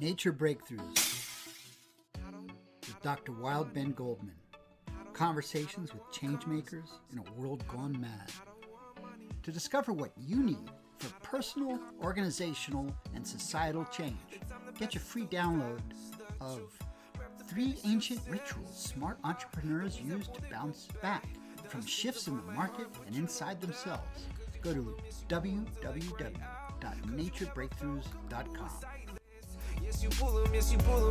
Nature Breakthroughs with Dr. Wild Ben Goldman. Conversations with changemakers in a world gone mad. To discover what you need for personal, organizational, and societal change, get your free download of 3 ancient rituals smart entrepreneurs use to bounce back from shifts in the market and inside themselves. Go to www.naturebreakthroughs.com. Yes, you pull them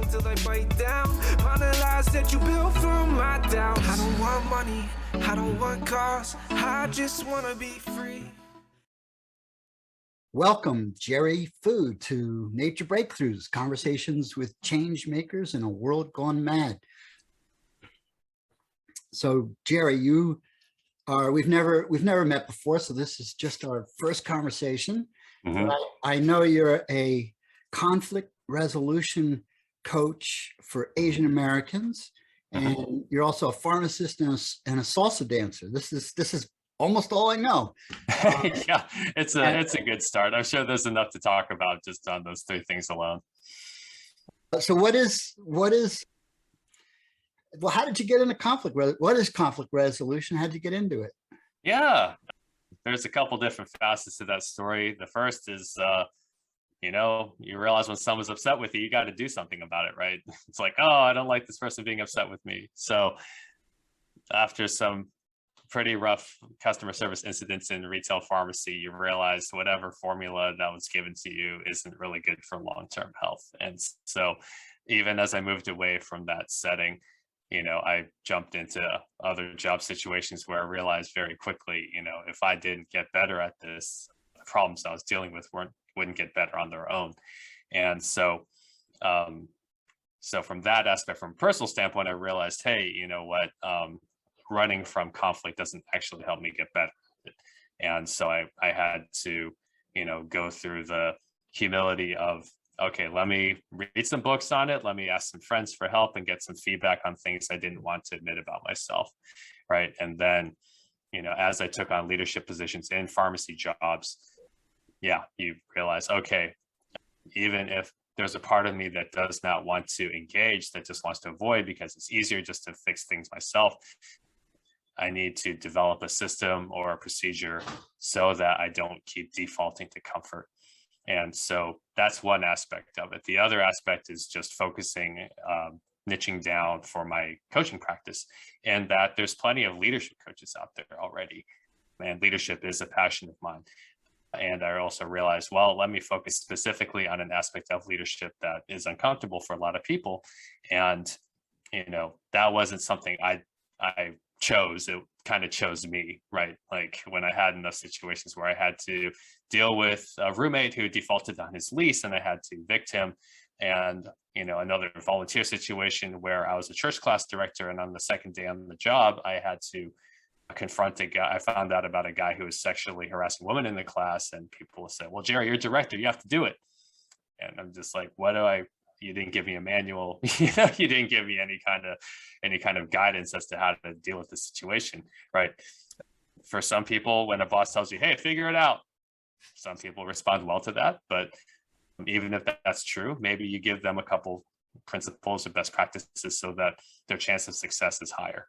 till they bite down. On the lies that you built from my doubt. I don't want money, I don't want cars, I just want to be free. Welcome, Jerry Fu, to Nature Breakthroughs, conversations with change makers in a world gone mad. So, Jerry, we've never met before, so this is just our first conversation. Mm-hmm. I know you're a conflict resolution coach for Asian Americans, and you're also a pharmacist and a salsa dancer. This is almost all I know. Yeah, it's a good start. I'm sure there's enough to talk about just on those 3 things alone. So what is well, how did you get into conflict? What is conflict resolution? How did you get into it? Yeah, there's a couple different facets to that story. The first is, you realize when someone's upset with you, you got to do something about it, right? It's like, oh, I don't like this person being upset with me. So after some pretty rough customer service incidents in retail pharmacy, you realize whatever formula that was given to you isn't really good for long-term health. And so even as I moved away from that setting, I jumped into other job situations where I realized very quickly, if I didn't get better at this, the problems I was dealing with wouldn't get better on their own. And so from that aspect, from a personal standpoint, I realized, hey, you know what, running from conflict doesn't actually help me get better. And so I had to, go through the humility of, okay, let me read some books on it. Let me ask some friends for help and get some feedback on things I didn't want to admit about myself. Right. And then, as I took on leadership positions in pharmacy jobs, you realize, okay, even if there's a part of me that does not want to engage, that just wants to avoid because it's easier just to fix things myself, I need to develop a system or a procedure so that I don't keep defaulting to comfort. And so that's one aspect of it. The other aspect is just focusing, niching down for my coaching practice, and that there's plenty of leadership coaches out there already. And leadership is a passion of mine. And I also realized, well, let me focus specifically on an aspect of leadership that is uncomfortable for a lot of people. And, that wasn't something I chose. It kind of chose me, right? Like when I had enough situations where I had to deal with a roommate who defaulted on his lease and I had to evict him. And, another volunteer situation where I was a church class director, and on the second day on the job, I had to confront a guy. I found out about a guy who was sexually harassing women in the class, and people said, well, Jerry, you're a director, you have to do it. And I'm just like, you didn't give me a manual, you didn't give me any kind of guidance as to how to deal with the situation, right? For some people, when a boss tells you, hey, figure it out, some people respond well to that. But even if that's true, maybe you give them a couple principles or best practices so that their chance of success is higher.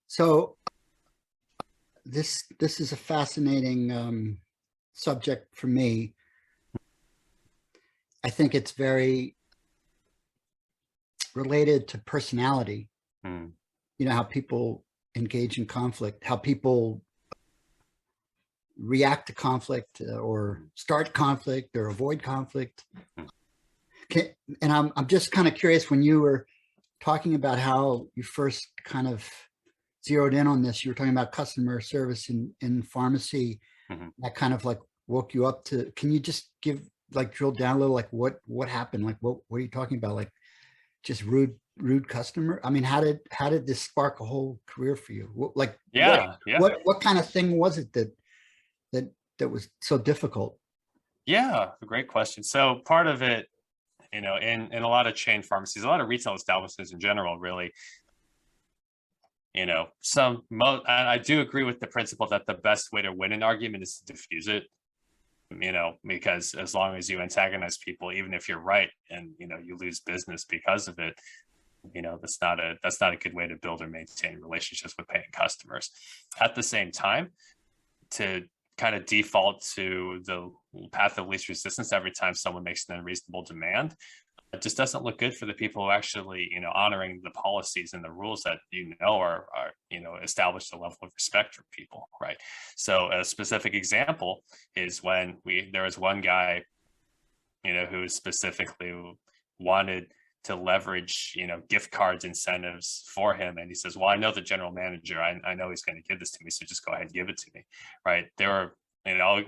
So this is a fascinating subject for me. I think it's very related to personality. How people engage in conflict, how people react to conflict or start conflict or avoid conflict. And I'm just kind of curious, when you were talking about how you first kind of zeroed in on this, you were talking about customer service in pharmacy. That kind of like woke you up to, can you just drill down a little, like what happened? Like, what are you talking about? Like just rude customer? I mean, how did this spark a whole career for you? What kind of thing was it that was so difficult? Yeah, a great question. So part of it, in a lot of chain pharmacies, a lot of retail establishments in general, really, I do agree with the principle that the best way to win an argument is to diffuse it. because as long as you antagonize people, even if you're right and, you lose business because of it, that's not a good way to build or maintain relationships with paying customers. At the same time, to kind of default to the path of least resistance every time someone makes an unreasonable demand, it just doesn't look good for the people who actually, honoring the policies and the rules that are established a level of respect for people, right? So a specific example is when there was one guy, who specifically wanted to leverage, gift cards incentives for him. And he says, well, I know the general manager, I know he's going to give this to me, so just go ahead and give it to me, right? There are,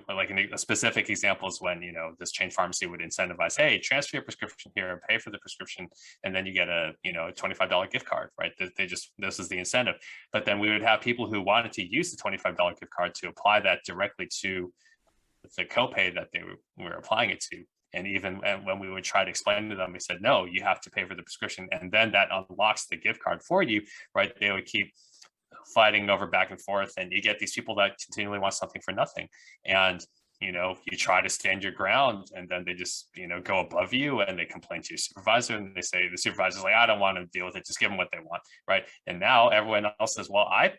like a specific example is when, this chain pharmacy would incentivize, hey, transfer your prescription here, pay for the prescription, and then you get a, a $25 gift card, right? This is the incentive. But then we would have people who wanted to use the $25 gift card to apply that directly to the copay that they were applying it to. And even when we would try to explain to them, we said, no, you have to pay for the prescription. And then that unlocks the gift card for you, right? They would keep fighting over back and forth. And you get these people that continually want something for nothing. And, you try to stand your ground, and then they just, go above you and they complain to your supervisor, and they say, the supervisor's like, I don't want to deal with it. Just give them what they want, right? And now everyone else says, well, I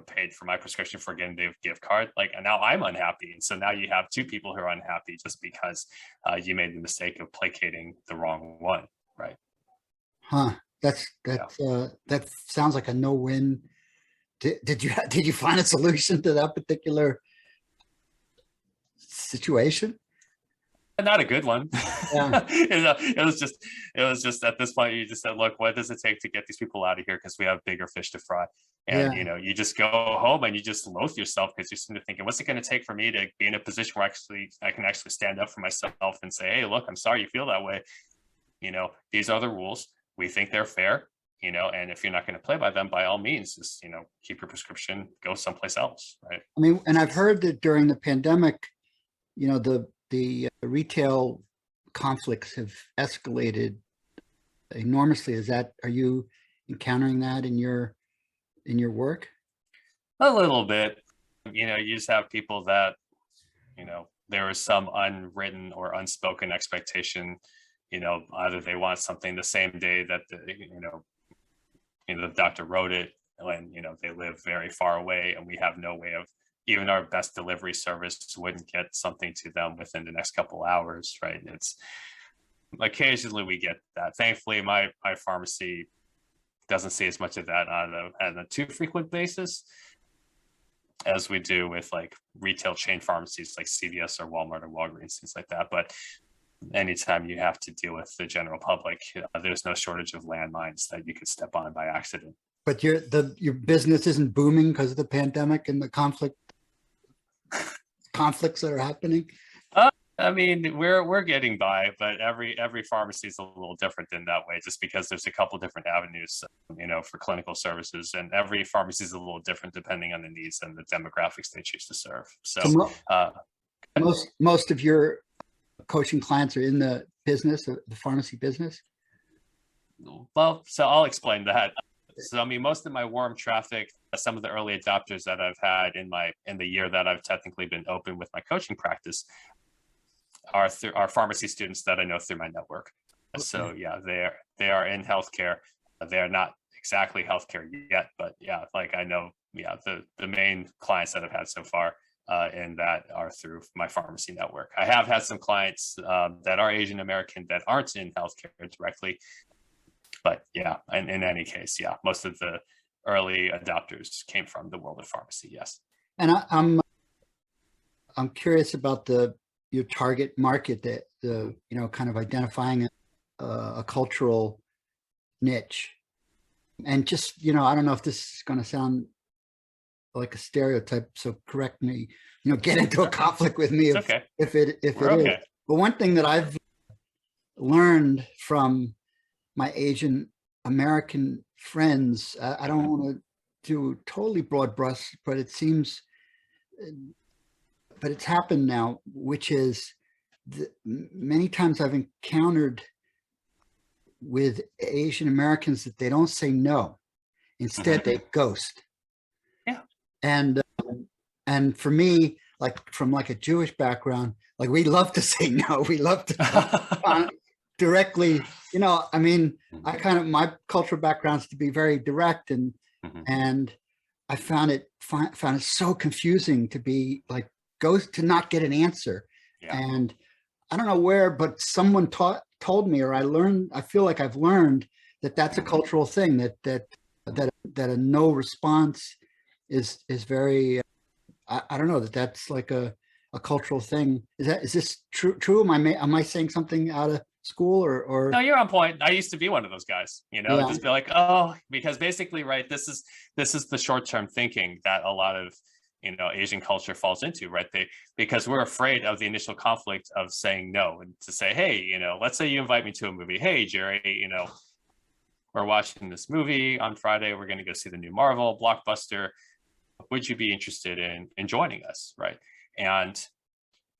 paid for my prescription for getting the gift card, and now I'm unhappy. And so now you have two people who are unhappy just because you made the mistake of placating the wrong one, right? Huh. That sounds like a no-win. Did you find a solution to that particular situation? Not a good one. Yeah. it was just at this point, you just said, look, what does it take to get these people out of here? Because we have bigger fish to fry. And, you just go home and you just loathe yourself, because you're sitting there thinking, what's it going to take for me to be in a position where I can actually stand up for myself and say, hey, look, I'm sorry you feel that way. These are the rules. We think they're fair, and if you're not going to play by them, by all means, just, keep your prescription, go someplace else. Right. I mean, and I've heard that during the pandemic, the retail conflicts have escalated enormously. Are you encountering that in your work? A little bit. You just have people that, there is some unwritten or unspoken expectation, either they want something the same day that the doctor wrote it, when, they live very far away, and we have no way of, even our best delivery service wouldn't get something to them within the next couple hours, right? It's occasionally we get that. Thankfully, my pharmacy doesn't see as much of that on a too frequent basis as we do with like retail chain pharmacies like CVS or Walmart or Walgreens, things like that. But anytime you have to deal with the general public, there's no shortage of landmines that you could step on by accident. But your business isn't booming because of the pandemic and the conflicts that are happening? I mean, we're getting by, but every pharmacy is a little different in that way, just because there's a couple different avenues, for clinical services, and every pharmacy is a little different depending on the needs and the demographics they choose to serve. So most of your coaching clients are in the business, the pharmacy business? Well, so I'll explain that. So, I mean, most of my warm traffic, some of the early adopters that I've had in the year that I've technically been open with my coaching practice are pharmacy students that I know through my network. Okay. So yeah, they are in healthcare. They are not exactly healthcare yet, but yeah, like I know, yeah, the main clients that I've had so far and that are through my pharmacy network. I have had some clients that are Asian American that aren't in healthcare directly. But yeah, and in any case, yeah, most of the early adopters came from the world of pharmacy. Yes. And I'm curious about your target market, that kind of identifying a cultural niche, and just I don't know if this is going to sound like a stereotype, so correct me. Get into a conflict with me if it is. But one thing that I've learned from my Asian American friends, I don't want to do totally broad brush, but it seems, but it's happened now, which is many times I've encountered with Asian Americans that they don't say no. Instead, they ghost. Yeah. And for me, like from like a Jewish background, like we love to say no. We love to directly, you know, I mean, I kind of, my cultural background is to be very direct, and I found it so confusing to be like, to not get an answer. Yeah. And I don't know where, but someone told me, or I feel like I've learned that that's a cultural thing, that a no response is very, I don't know, that's like a cultural thing. Is this true? Am I saying something out of school or? No, you're on point. I used to be one of those guys, you know, Yeah. just be like, oh, because basically, right, this is the short-term thinking that a lot of, you know, Asian culture falls into, right? Because we're afraid of the initial conflict of saying no, and to say, hey, you know, let's say you invite me to a movie. Hey, Jerry, you know, we're watching this movie on Friday. We're going to go see the new Marvel blockbuster. Would you be interested in joining us, right? And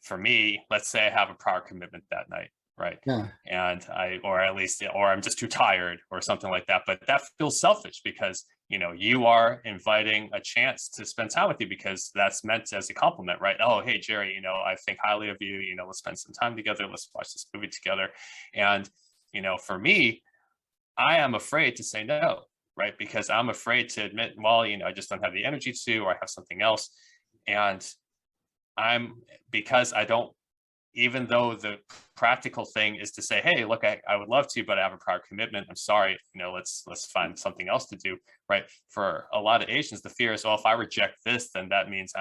for me, let's say I have a prior commitment that night, right? Yeah. And I'm just too tired or something like that. But that feels selfish because, you know, you are inviting a chance to spend time with you because that's meant as a compliment, right? Oh, hey, Jerry, you know, I think highly of you. You know, let's spend some time together. Let's watch this movie together. And, you know, for me, I am afraid to say no, right? Because I'm afraid to admit, well, you know, I just don't have the energy to, or I have something else. And because I don't, even though the practical thing is to say, hey, look, I would love to, but I have a prior commitment. I'm sorry, you know, let's find something else to do, right? For a lot of Asians, the fear is, well, if I reject this, then that means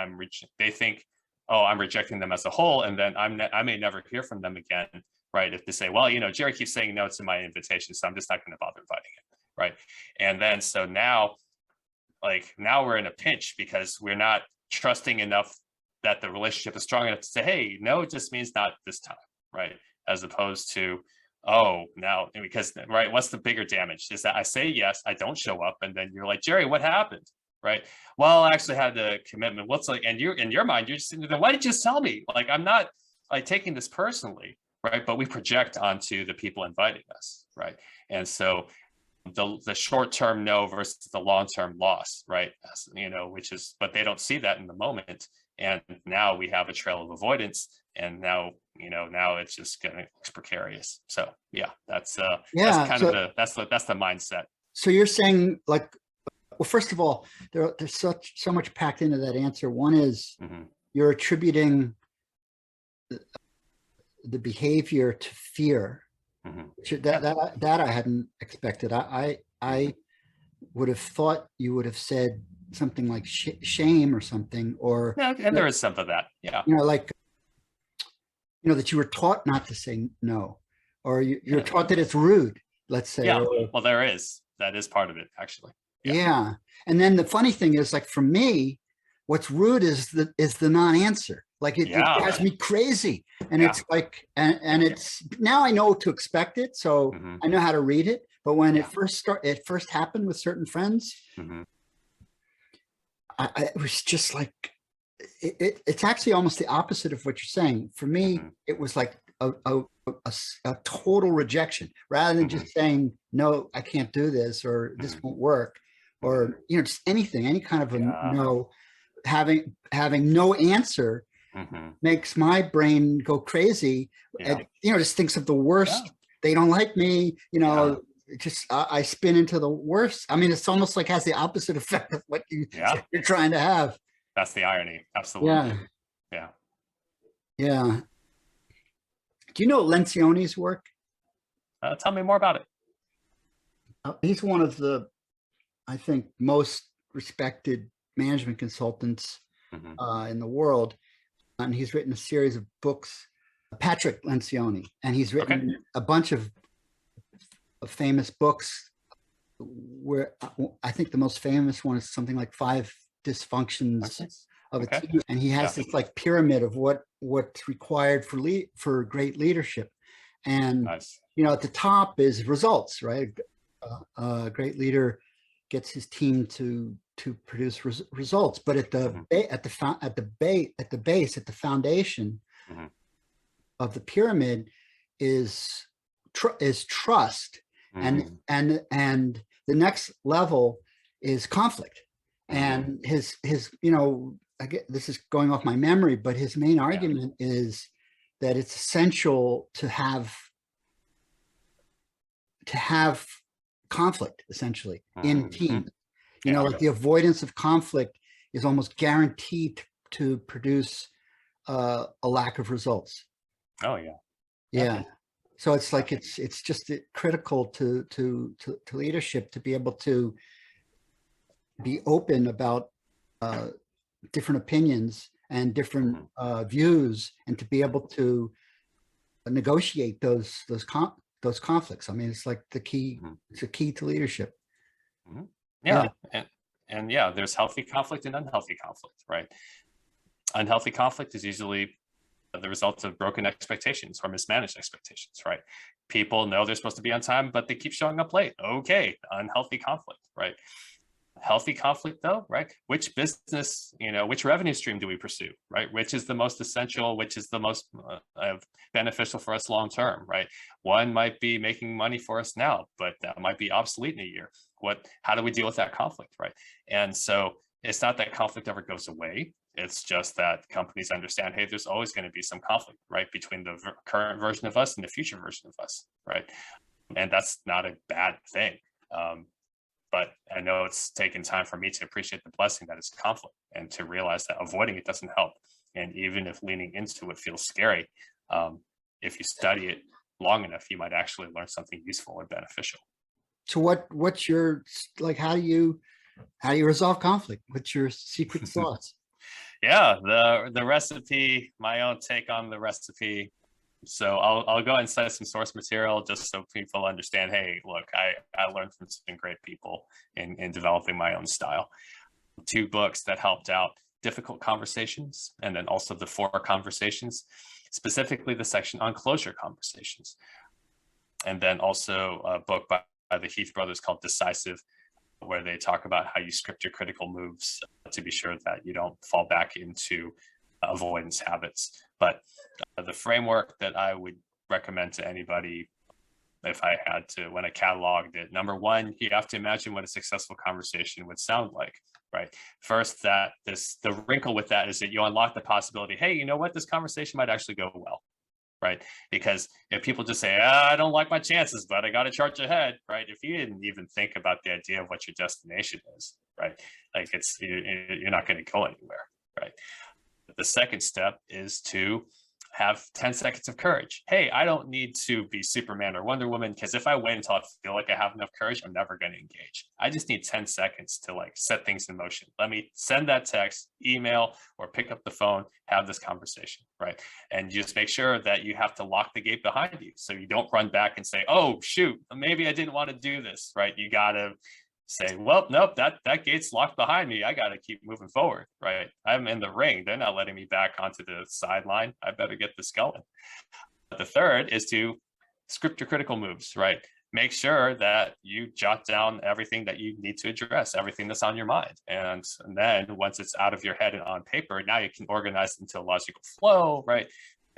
they think, oh, I'm rejecting them as a whole, and then I may never hear from them again, right? If they say, well, you know, Jerry keeps saying no to my invitation, so I'm just not going to bother inviting him, right? And then so now we're in a pinch because we're not trusting enough that the relationship is strong enough to say, hey, no, it just means not this time, right? As opposed to, oh, now, because, right, what's the bigger damage is that I say yes, I don't show up, and then you're like, Jerry, what happened, right? Well, I actually had the commitment. What's like, and you're in your mind, you're just thinking, why did you just tell me? Like, I'm not like taking this personally, right? But we project onto the people inviting us, right? And so the short-term no versus the long-term loss, right? As, you know, but they don't see that in the moment. And now we have a trail of avoidance, and now, you know, now it's just gonna look precarious. So yeah, that's kind of that's the mindset. So you're saying, like, well, first of all, there's so much packed into that answer. One is you're attributing the behavior to fear. That I hadn't expected. I would have thought you would have said something like shame or something, or yeah, and there is some of that, yeah, you know, like, you know, that you were taught not to say no, or you're taught that it's rude, let's say. Yeah, well, that is part of it, actually. Yeah. And then the funny thing is, like, for me, what's rude is the non-answer. Like it drives me crazy. And it's like, and it's, now I know to expect it. So I know how to read it. But when it first happened with certain friends, it was just like, it's actually almost the opposite of what you're saying. For me, it was like a total rejection, rather than just saying, no, I can't do this, or this won't work, or, you know, just anything, any kind of a no. Having no answer makes my brain go crazy. And, you know, just thinks of the worst. They don't like me, you know. Just I spin into the worst. I mean, it's almost like has the opposite effect of what you're trying to have. That's the irony. Absolutely. Yeah. Do you know Lencioni's work? Tell me more about it. He's one of the, I think, most respected management consultants in the world, and he's written a series of books. Patrick Lencioni, and he's written a bunch of famous books, where I think the most famous one is something like 5 Dysfunctions of a Team, and he has this like pyramid of what's required for great leadership. And you know, at the top is results, right? A great leader gets his team to produce results, but at the base, at the foundation of the pyramid is trust. And the next level is conflict. And his you know, I get this is going off my memory, but his main argument is that it's essential to have conflict essentially in Mhm. teams. Yeah. Like the avoidance of conflict is almost guaranteed to produce a lack of results. Oh yeah. Yeah. So it's like Yeah. it's just critical to leadership to be able to be open about different opinions and different views, and to be able to negotiate those conflicts. I mean, it's like the key. Mhm. It's a key to leadership. Mhm. Yeah. Yeah. And yeah, there's healthy conflict and unhealthy conflict, right? Unhealthy conflict is usually the result of broken expectations or mismanaged expectations, right? People know they're supposed to be on time, but they keep showing up late. Okay, unhealthy conflict, right? Healthy conflict though, right? Which business, which revenue stream do we pursue, right? Which is the most essential, which is the most beneficial for us long term, right? One might be making money for us now, but that might be obsolete in a year. How do we deal with that conflict, right? And so it's not that conflict ever goes away. It's just that companies understand, hey, there's always going to be some conflict, right, between the current version of us and the future version of us, right? And that's not a bad thing. But I know it's taken time for me to appreciate the blessing that is conflict, and to realize that avoiding it doesn't help. And even if leaning into it feels scary, if you study it long enough, you might actually learn something useful or beneficial. So what's your, like, how do you resolve conflict? What's your secret sauce? Yeah, the recipe, my own take on the recipe. So I'll go and cite some source material just so people understand, hey, look, I learned from some great people in developing my own style. 2 books that helped out: Difficult Conversations, and then also The 4 Conversations, specifically the section on closure conversations. And then also a book by the Heath brothers called Decisive, where they talk about how you script your critical moves to be sure that you don't fall back into avoidance habits. But the framework that I would recommend to anybody, if I had to, when I cataloged it, number 1, you have to imagine what a successful conversation would sound like, right? First, the wrinkle with that is that you unlock the possibility, hey, you know what, this conversation might actually go well, right? Because if people just say, I don't like my chances, but I got to charge ahead, right? If you didn't even think about the idea of what your destination is, right? Like you're not going to go anywhere, right? The second step is to have 10 seconds of courage. Hey, I don't need to be Superman or Wonder Woman, because if I wait until I feel like I have enough courage, I'm never going to engage. I just need 10 seconds to set things in motion. Let me send that text, email, or pick up the phone, have this conversation, right? And just make sure that you have to lock the gate behind you, so you don't run back and say, oh, shoot, maybe I didn't want to do this, right? You got to say, well, nope, that gate's locked behind me. I got to keep moving forward, right? I'm in the ring. They're not letting me back onto the sideline. I better get this going. But the third is to script your critical moves, right? Make sure that you jot down everything that you need to address, everything that's on your mind. And then once it's out of your head and on paper, now you can organize it into a logical flow, right?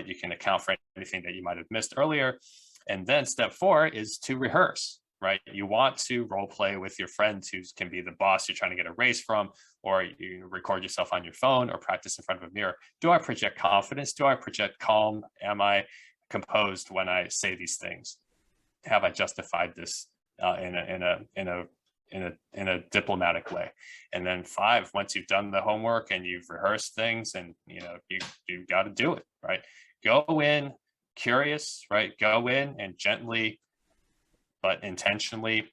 You can account for anything that you might have missed earlier. And then step 4 is to rehearse, right? You want to role play with your friends who can be the boss you're trying to get a raise from, or you record yourself on your phone or practice in front of a mirror. Do I project confidence? Do I project calm? Am I composed when I say these things? Have I justified this in a diplomatic way? And then 5, once you've done the homework and you've rehearsed things, and you got to do it, right? Go in curious, right? Go in and gently but intentionally,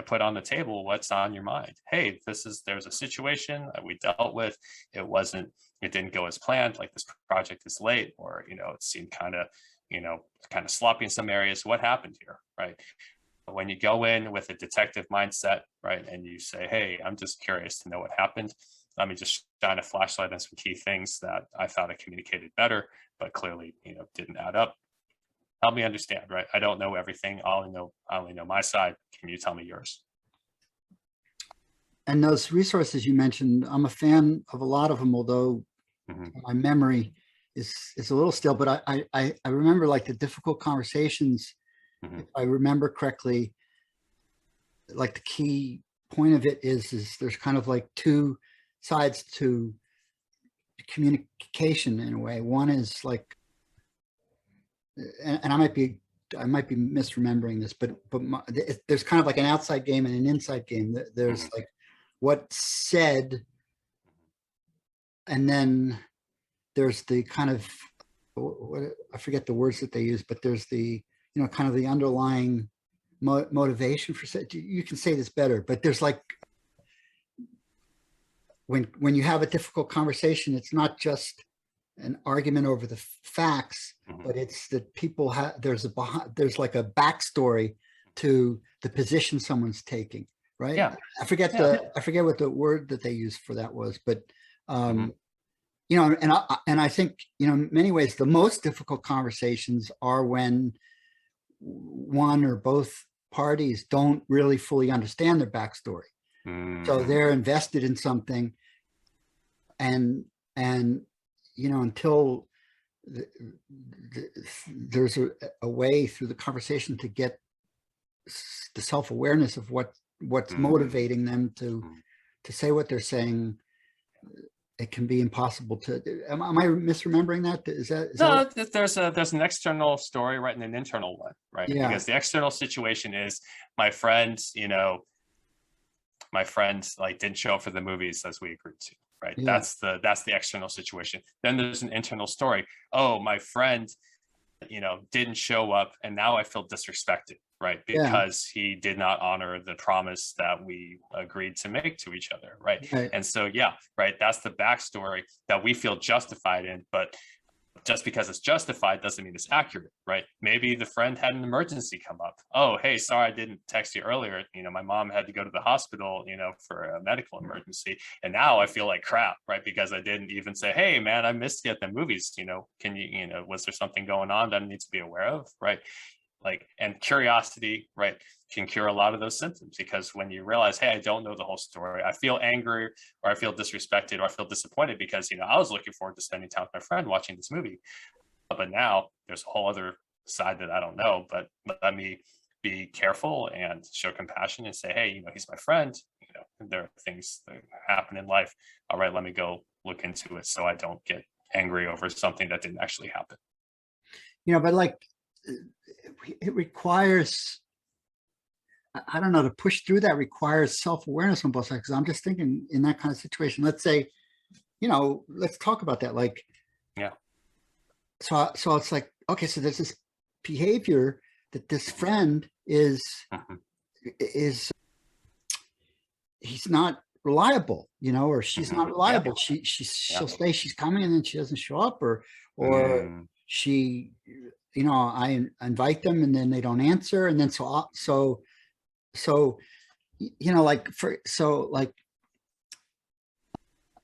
put on the table what's on your mind. Hey, there's a situation that we dealt with. It didn't go as planned. Like, this project is late, or, it seemed kind of sloppy in some areas. What happened here, right? When you go in with a detective mindset, right, and you say, hey, I'm just curious to know what happened. Let me just shine a flashlight on some key things that I thought I communicated better, but clearly, didn't add up. Help me understand, right? I don't know everything. I only know my side. Can you tell me yours? And those resources you mentioned, I'm a fan of a lot of them, although my memory is a little still. But I remember, like, the Difficult Conversations. If I remember correctly, like, the key point of it is there's kind of like 2 sides to communication in a way. One is like, and I might be misremembering this, but there's kind of like an outside game and an inside game. There's like what's said, and then there's the kind of, I forget the words that they use, but there's the, kind of the underlying motivation for, you can say this better, but there's like, when you have a difficult conversation, it's not just an argument over the facts, but it's that people have, there's like a backstory to the position someone's taking, right? Yeah. I forget what the word that they used for that was, but and I think, in many ways, the most difficult conversations are when one or both parties don't really fully understand their backstory. So they're invested in something, and until there's a way through the conversation to get the self-awareness of what's motivating them to say what they're saying, it can be impossible to. Am I misremembering that? No, there's an external story, right, and an internal one, right? Yeah. Because the external situation is my friend, like didn't show up for the movies as we agreed to, right? Yeah. That's the external situation. Then there's an internal story. Oh, my friend, didn't show up, and now I feel disrespected, right? Because he did not honor the promise that we agreed to make to each other, right? And so, right, that's the backstory that we feel justified in, but just because it's justified doesn't mean it's accurate, right? Maybe the friend had an emergency come up. Oh, hey, sorry, I didn't text you earlier. My mom had to go to the hospital, for a medical emergency. And now I feel like crap, right? Because I didn't even say, hey, man, I missed you at the movies. Can you, was there something going on that I need to be aware of, right? Like, and curiosity, right, can cure a lot of those symptoms, because when you realize, hey, I don't know the whole story, I feel angry, or I feel disrespected, or I feel disappointed because, I was looking forward to spending time with my friend watching this movie. But now there's a whole other side that I don't know, but let me be careful and show compassion and say, hey, he's my friend, there are things that happen in life. All right, let me go look into it so I don't get angry over something that didn't actually happen. But like, it requires, I don't know, to push through that requires self-awareness on both sides. Because I'm just thinking, in that kind of situation, let's say, let's talk about that. Like, so it's like, okay, so there's this behavior that this friend is he's not reliable, or she's not reliable. She'll say she's coming and then she doesn't show up, or she, I invite them and then they don't answer. And then, like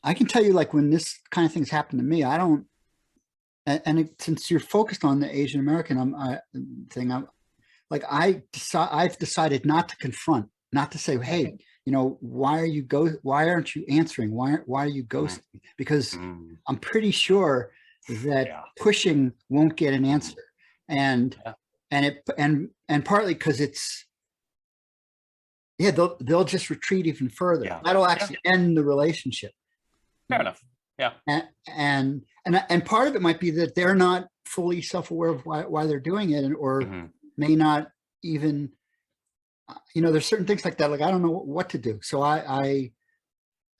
I can tell you, like, when this kind of things happen to me, I don't, since you're focused on the Asian American thing, I've decided not to confront, not to say, hey, why aren't you answering? Why are you ghosting? Because I'm pretty sure that pushing won't get an answer. And partly because it's, they'll just retreat even further. That'll actually end the relationship. Fair enough. Yeah. And part of it might be that they're not fully self-aware of why they're doing it, or may not even, there's certain things like that. Like, I don't know what to do. So I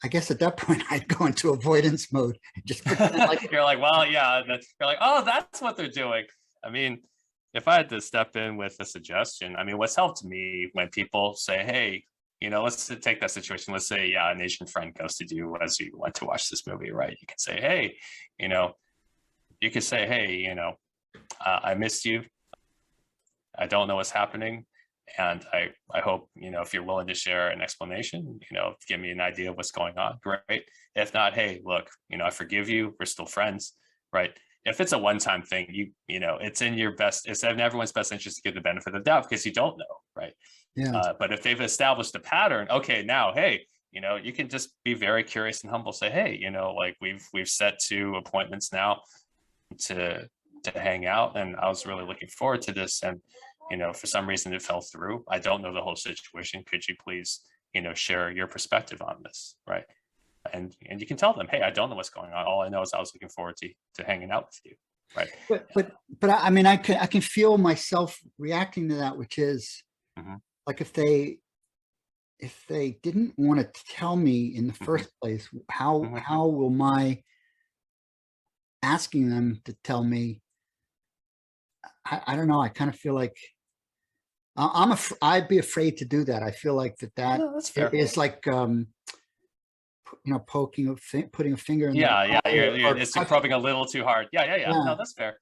guess at that point I'd go into avoidance mode. Just like, you're like, well, yeah. You're like, oh, that's what they're doing. I mean, if I had to step in with a suggestion, what's helped me when people say, hey, let's take that situation. Let's say, an Asian friend ghosted you as you went to watch this movie, right? You can say, hey, you could say, hey, I missed you. I don't know what's happening. And I hope, if you're willing to share an explanation, give me an idea of what's going on. Great. If not, hey, look, I forgive you. We're still friends, right? If it's a one-time thing, it's it's in everyone's best interest to give the benefit of the doubt, because you don't know, right? Yeah. But if they've established a pattern, okay, now, hey, you can just be very curious and humble. Say, hey, like we've set 2 appointments now to hang out, and I was really looking forward to this, and for some reason it fell through. I don't know the whole situation. Could you please, share your perspective on this, right? and you can tell them, hey, I don't know what's going on. All I know is I was looking forward to hanging out with you. Right. But I mean, I can feel myself reacting to that, which is Mhm. like if they didn't want to tell me in the first place, Mhm. how will my asking them to tell me? I don't know. I kind of feel like I'd be afraid to do that. I feel like that No, that's fair. is like poking putting a finger in the Yeah, yeah, eye or it's touching- probing a little too hard. Yeah. Yeah. No, that's fair.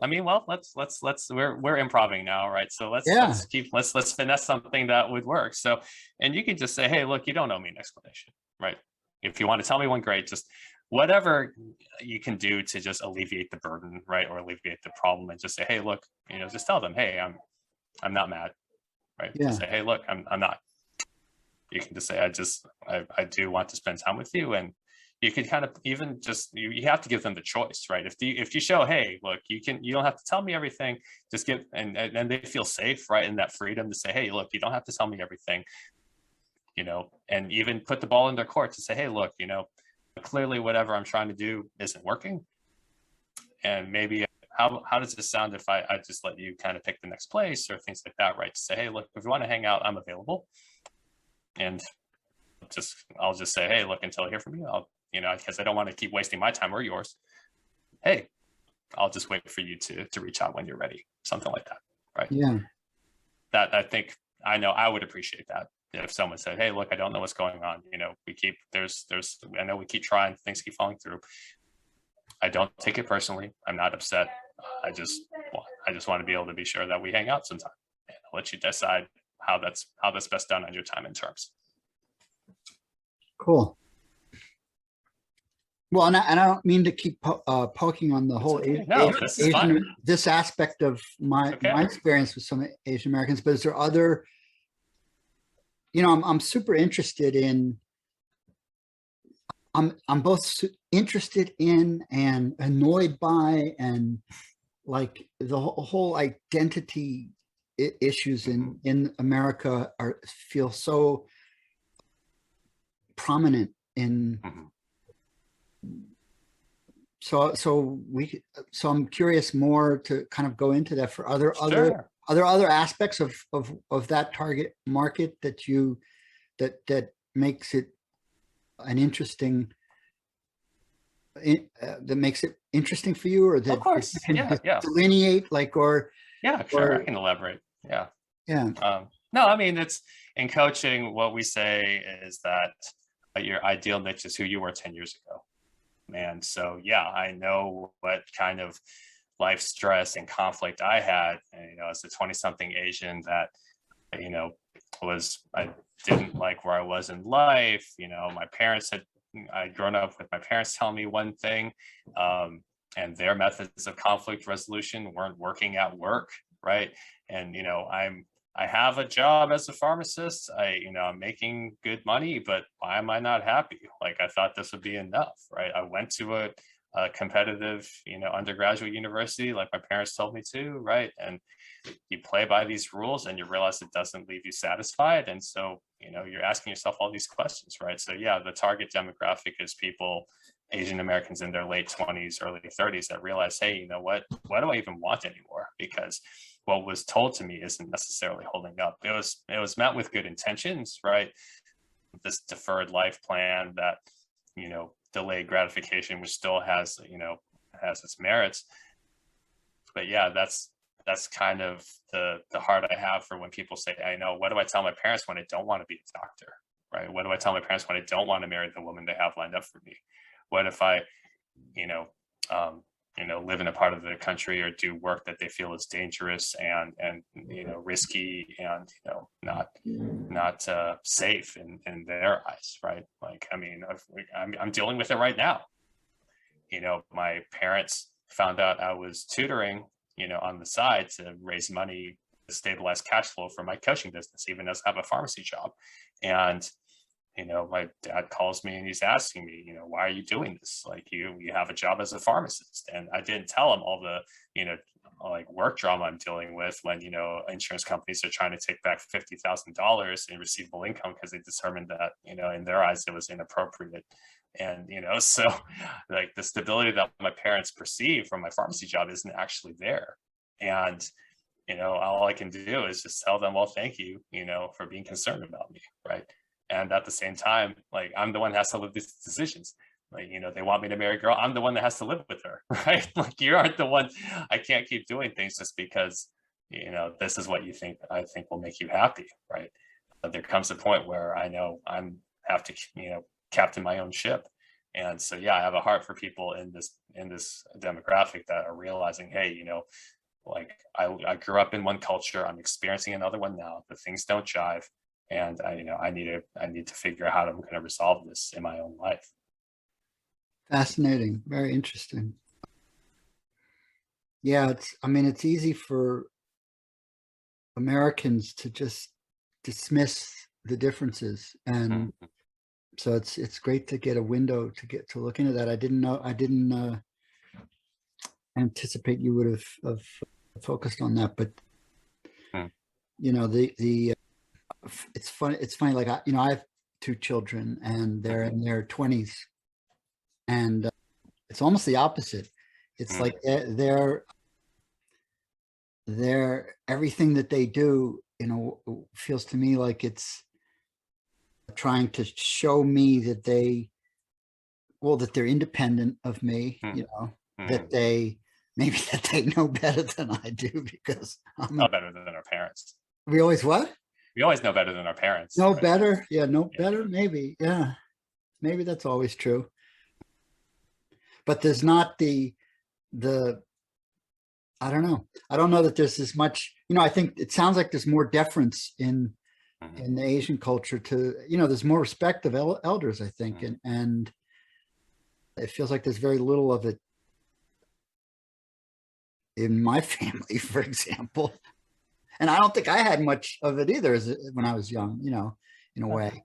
I mean, well, we're improving now, right? So Yeah. let's finesse something that would work. So, and you can just say, hey, look, you don't owe me an explanation, right? If you want to tell me one, great. Just whatever you can do to just alleviate the burden, right, or alleviate the problem, and just say, hey, look, just tell them, hey, I'm not mad, right? Yeah. Just say, hey, look, I'm not. You can just say, I do want to spend time with you, and you can kind of even just you have to give them the choice, right? If you show, hey, look, you don't have to tell me everything, just give and they feel safe, right, in that freedom to say, hey, look, you don't have to tell me everything, and even put the ball in their court to say, hey, look, clearly whatever I'm trying to do isn't working, and maybe how does this sound if I just let you kind of pick the next place or things like that, right? To say, hey, look, if you want to hang out, I'm available, and I'll just say, hey, look, until I hear from you, I'll because I don't want to keep wasting my time or yours. Hey, I'll just wait for you to reach out when you're ready, something like that, right? Yeah. That I know I would appreciate that if someone said, hey, look, I don't know what's going on. I know we keep trying, things keep falling through. I don't take it personally. I'm not upset. I just want to be able to be sure that we hang out sometime, and I'll let you decide how that's best done on your time and terms. Cool. Well, and I don't mean to keep poking on the whole okay. No, this is fine. this aspect of my experience with some Asian Americans, but is there other, I'm super interested in, I'm both interested in and annoyed by, and like the whole identity issues in America feel so prominent in. So I'm curious more to kind of go into that for other aspects of that target market that makes it an interesting that makes it interesting for you, or that of course, you can delineate, like, or sure, I can elaborate. Yeah. No, I mean, it's in coaching, what we say is that your ideal niche is who you were 10 years ago. And so, yeah, I know what kind of life stress and conflict I had, as a 20-something Asian that, I didn't like where I was in life. My parents I'd grown up with my parents telling me one thing, and their methods of conflict resolution weren't working at work, right? And, I have a job as a pharmacist. I'm making good money, but why am I not happy? Like, I thought this would be enough, right? I went to a competitive, undergraduate university, like my parents told me to, right? And you play by these rules and you realize it doesn't leave you satisfied. And so, you're asking yourself all these questions, right? So yeah, the target demographic is people, Asian Americans in their late 20s, early 30s, that realize, hey, what do I even want anymore? Because what was told to me isn't necessarily holding up. It was met with good intentions, right? This deferred life plan that, delayed gratification, which still has its merits. But yeah, that's kind of the heart I have for when people say, I know, what do I tell my parents when I don't want to be a doctor, right? What do I tell my parents when I don't want to marry the woman they have lined up for me? What if I, live in a part of the country or do work that they feel is dangerous and risky and not safe in their eyes, right? Like, I mean, I'm dealing with it right now. My parents found out I was tutoring, on the side to raise money to stabilize cash flow for my coaching business, even as I have a pharmacy job. And my dad calls me and he's asking me, why are you doing this? Like, you have a job as a pharmacist. And I didn't tell him all the, like work drama I'm dealing with when, you know, insurance companies are trying to take back $50,000 in receivable income because they determined that, you know, in their eyes it was inappropriate. And, you know, so like the stability that my parents perceive from my pharmacy job isn't actually there. And, you know, all I can do is just tell them, well, thank you, you know, for being concerned about me. Right. And at the same time, like I'm the one that has to live these decisions. Like, you know, they want me to marry a girl. I'm the one that has to live with her. Right. Like you aren't the one. I can't keep doing things just because, you know, this is what you think I think will make you happy. Right. But there comes a point where I know I'm have to, you know, captain my own ship. And so, yeah, I have a heart for people in this demographic that are realizing, hey, you know, like I grew up in one culture, I'm experiencing another one now. The things don't jive, and I, you know, I need to figure out how I'm going to resolve this in my own life. Fascinating. Very interesting. Yeah, I mean, it's easy for Americans to just dismiss the differences. And so it's great to get a window to look into that. I didn't anticipate you would have focused on that, but you know, it's funny, like you know, I have 2 children and they're in their 20s, and it's almost the opposite. It's like they're everything that they do, you know, feels to me like it's trying to show me that that they're independent of me, you know, that they know better than I do, because I'm Not better than our parents. we always what? We always know better than our parents. No right? better. Yeah, no better. Maybe. Yeah. Maybe that's always true. But there's not the I don't know. I don't know that there's as much, you know, I think it sounds like there's more deference in the Asian culture to, you know, there's more respect of elders, I think. And it feels like there's very little of it in my family, for example. And I don't think I had much of it either when I was young, you know, in a way.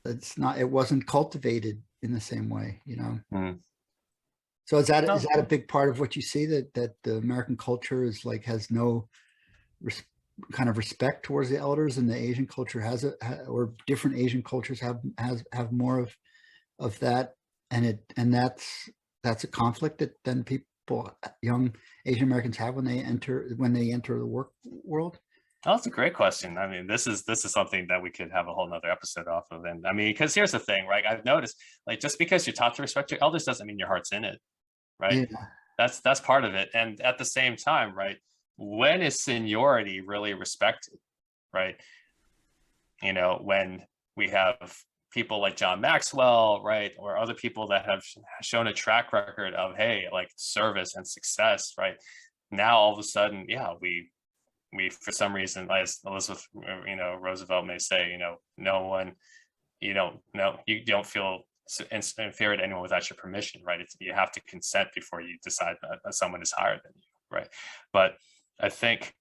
It wasn't cultivated in the same way, you know. So is that a big part of what you see, that the American culture is like, has no kind of respect towards the elders, and the Asian culture has or different Asian cultures have more of that, and that's a conflict that then young Asian Americans have when they enter the work world? Oh, that's a great question. I mean, this is something that we could have a whole nother episode off of. And I mean, because here's the thing, right? I've noticed, like, just because you're taught to respect your elders doesn't mean your heart's in it, right? Yeah. That's part of it. And at the same time, right, when is seniority really respected, right? You know, when we have people like John Maxwell, right, or other people that have shown a track record of, hey, like service and success, right? Now all of a sudden, yeah, we for some reason, as Elizabeth, you know, Roosevelt may say, you know, you don't feel inferior to anyone without your permission, right? You have to consent before you decide that someone is higher than you, right? But I think,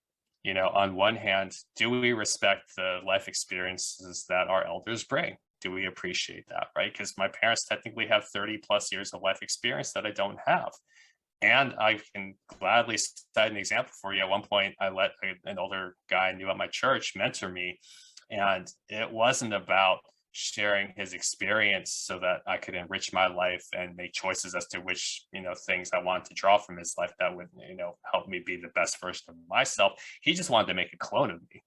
you know, on one hand, do we respect the life experiences that our elders bring? Do we appreciate that, right? Because my parents technically have 30 plus years of life experience that I don't have. And I can gladly cite an example for you. At one point, I let an older guy I knew at my church mentor me. And it wasn't about sharing his experience so that I could enrich my life and make choices as to which, you know, things I wanted to draw from his life that would, you know, help me be the best version of myself. He just wanted to make a clone of me.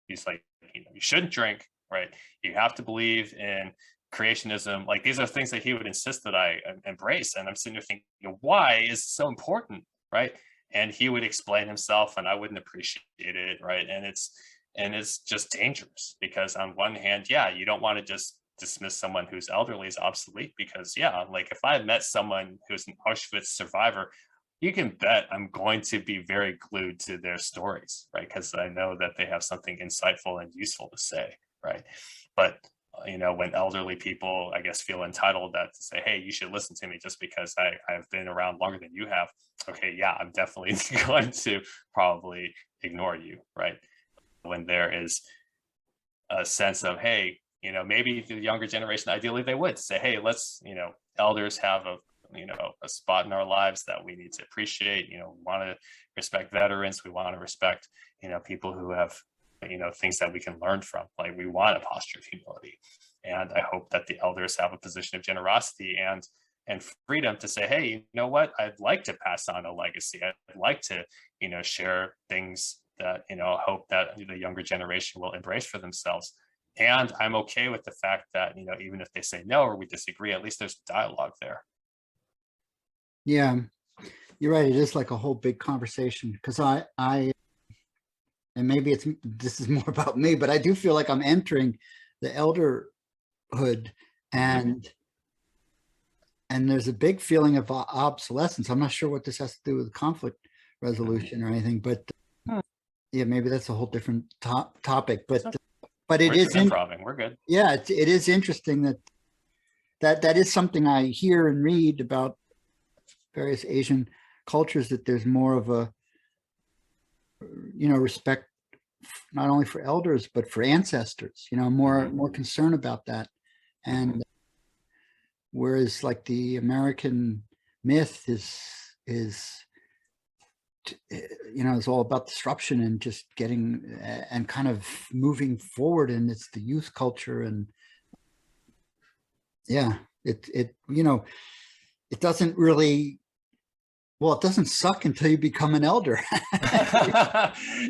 He's like, you know, you shouldn't drink, right? You have to believe in creationism. Like, these are things that he would insist that I embrace. And I'm sitting there thinking, why is it so important, right? And he would explain himself and I wouldn't appreciate it, right? And it's just dangerous, because on one hand, yeah, you don't want to just dismiss someone who's elderly as obsolete, because yeah, like if I met someone who's an Auschwitz survivor, you can bet I'm going to be very glued to their stories, right? Because I know that they have something insightful and useful to say, right? But you know, when elderly people, I guess, feel entitled to say, hey, you should listen to me just because I've been around longer than you have. Okay, yeah, I'm definitely going to probably ignore you, right? When there is a sense of, hey, you know, maybe the younger generation, ideally they would say, hey, let's, you know, elders have a spot in our lives that we need to appreciate. We want to respect veterans. We want to respect, people who have, things that we can learn from. Like, we want a posture of humility. And I hope that the elders have a position of generosity and freedom to say, hey, you know what, I'd like to pass on a legacy. I'd like to, share things that, I hope that the younger generation will embrace for themselves. And I'm okay with the fact that, even if they say no or we disagree, at least there's dialogue there. Yeah, you're right. It is like a whole big conversation, because and maybe this is more about me, but I do feel like I'm entering the elderhood, and there's a big feeling of obsolescence. I'm not sure what this has to do with conflict resolution or anything, but yeah, maybe that's a whole different topic. But it is improving. We're good. Yeah, it is interesting that is something I hear and read about various Asian cultures, that there's more of a, respect not only for elders but for ancestors. More concern about that. And whereas like the American myth is all about disruption and just getting and kind of moving forward, and it's the youth culture. And yeah, it doesn't really, well, it doesn't suck until you become an elder.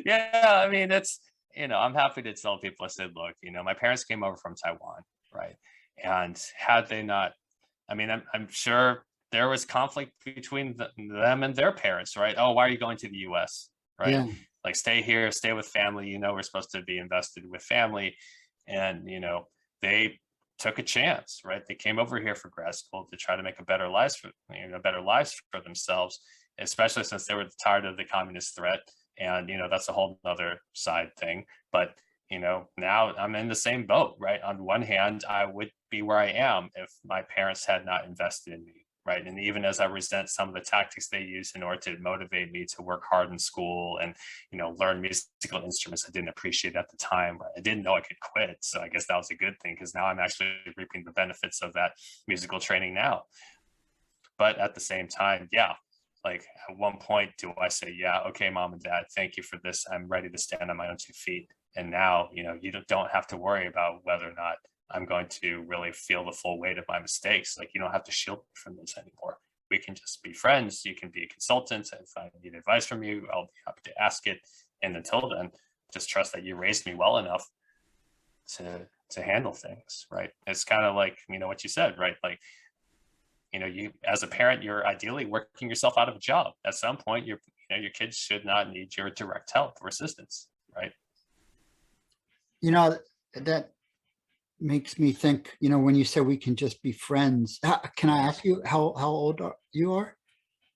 Yeah, I mean, it's, I'm happy to tell people, I said, look, my parents came over from Taiwan, right? And had they not, I mean, I'm sure there was conflict between them and their parents, right? Oh, why are you going to the US, right? Yeah. Like, stay here, stay with family. We're supposed to be invested with family. And, they took a chance, right? They came over here for grad school to try to make a better lives for themselves, especially since they were tired of the communist threat. And, that's a whole other side thing. But, now I'm in the same boat, right? On one hand, I would be where I am if my parents had not invested in me, right? And even as I resent some of the tactics they use in order to motivate me to work hard in school and, learn musical instruments I didn't appreciate at the time, right? I didn't know I could quit. So I guess that was a good thing, because now I'm actually reaping the benefits of that musical training now. But at the same time, yeah, like, at one point, do I say, yeah, okay, mom and dad, thank you for this. I'm ready to stand on my own 2 feet. And now, you don't have to worry about whether or not I'm going to really feel the full weight of my mistakes. Like, you don't have to shield me from this anymore. We can just be friends. You can be a consultant. If I need advice from you, I'll be happy to ask it. And until then, just trust that you raised me well enough to handle things, right? It's kind of like, what you said, right? Like, you, as a parent, you're ideally working yourself out of a job. At some point, your kids should not need your direct help or assistance, right? That makes me think, when you say we can just be friends, can I ask you how old you are?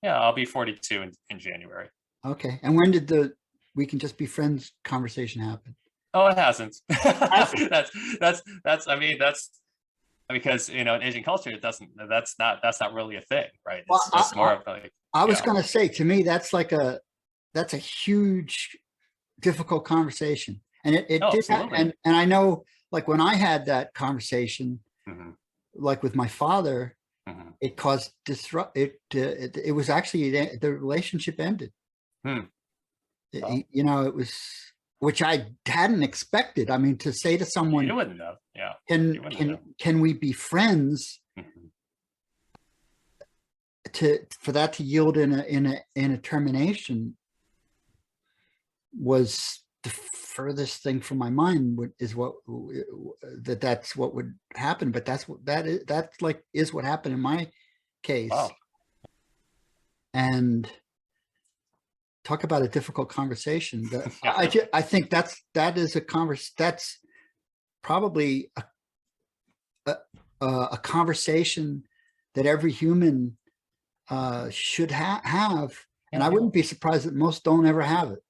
Yeah, I'll be 42 in January. Okay. And when did the we can just be friends conversation happen? Oh, it hasn't. That's I mean, that's because, in Asian culture, that's not really a thing, right? Well, It's just more of like, I was going to say, to me, that's a huge, difficult conversation. And it did absolutely. happen. And I know, like, when I had that conversation, Mhm, like with my father, mhm. it caused it was actually, the relationship ended. Hmm. Well, It was, which I hadn't expected. I mean, to say to you someone, wouldn't know. Yeah. You wouldn't know. can we be friends, Mhm. for that to yield in a termination was the furthest thing from my mind. Is what that's what would happen. But that's what happened in my case. Wow. And talk about a difficult conversation. Yeah. I think that's probably a conversation that every human should have. And I wouldn't be surprised that most don't ever have it.